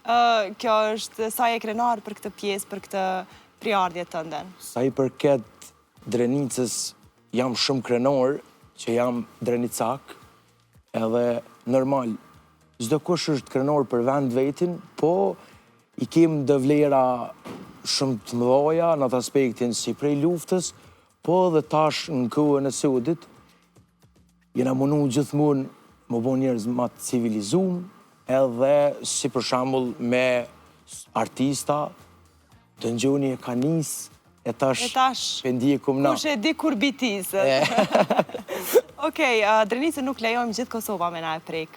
kjo është sa je krenar për këtë pjesë, për këtë priardhje të ndën? Sa i përket Drenicës, jam shumë krenar që jam drenicak, edhe normal, çdo kush është krenar për vend vetin, po i kem dë vlera shumë të mëdha në atë aspektin si prej luftës, po dhe tash në kohën e sodit, jena mundu gjithmonë më bo njerëz më të civilizum, edhe si për shembull me artista, dëngjoni e ka nis, e tash pendikum na. Kush e di kur bitisët. Okej, Drenicën nuk lejojmë gjithë Kosova me na e prek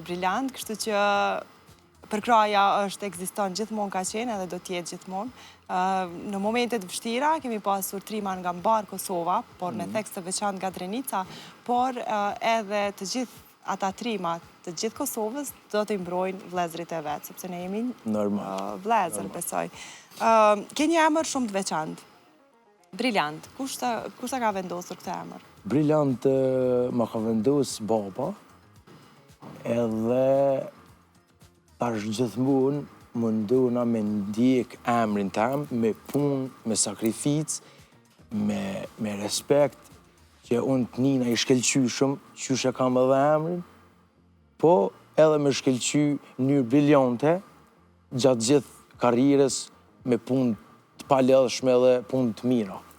briljant, kështu që përkraja ekziston gjithmonë ka qenë edhe do t'jetë gjithmonë. Në momentet vështira kemi pasur trima nga mbar Kosova, por me tekst të veçantë nga Drenica, por edhe të gjithë ata trima të gjithë Kosovës do të imbrojnë vlezrit e vetë, sepse ne jemi vlezër, besoj. Ke një emër shumë të veçantë. Briljant. Kush ta ka vendosur këtë emër? Briljant më ka vendosur baba, edhe tash gjithmonë mundona me ndjek emrin tem, me punë, me sakrificë, me respekt, që unë të nina i shkelqyshëm, qysh e kam edhe emrin, po edhe me shkelqy njërë briljante, gjatë gjithë karrierës me punë të palëdhshme dhe punë të mira.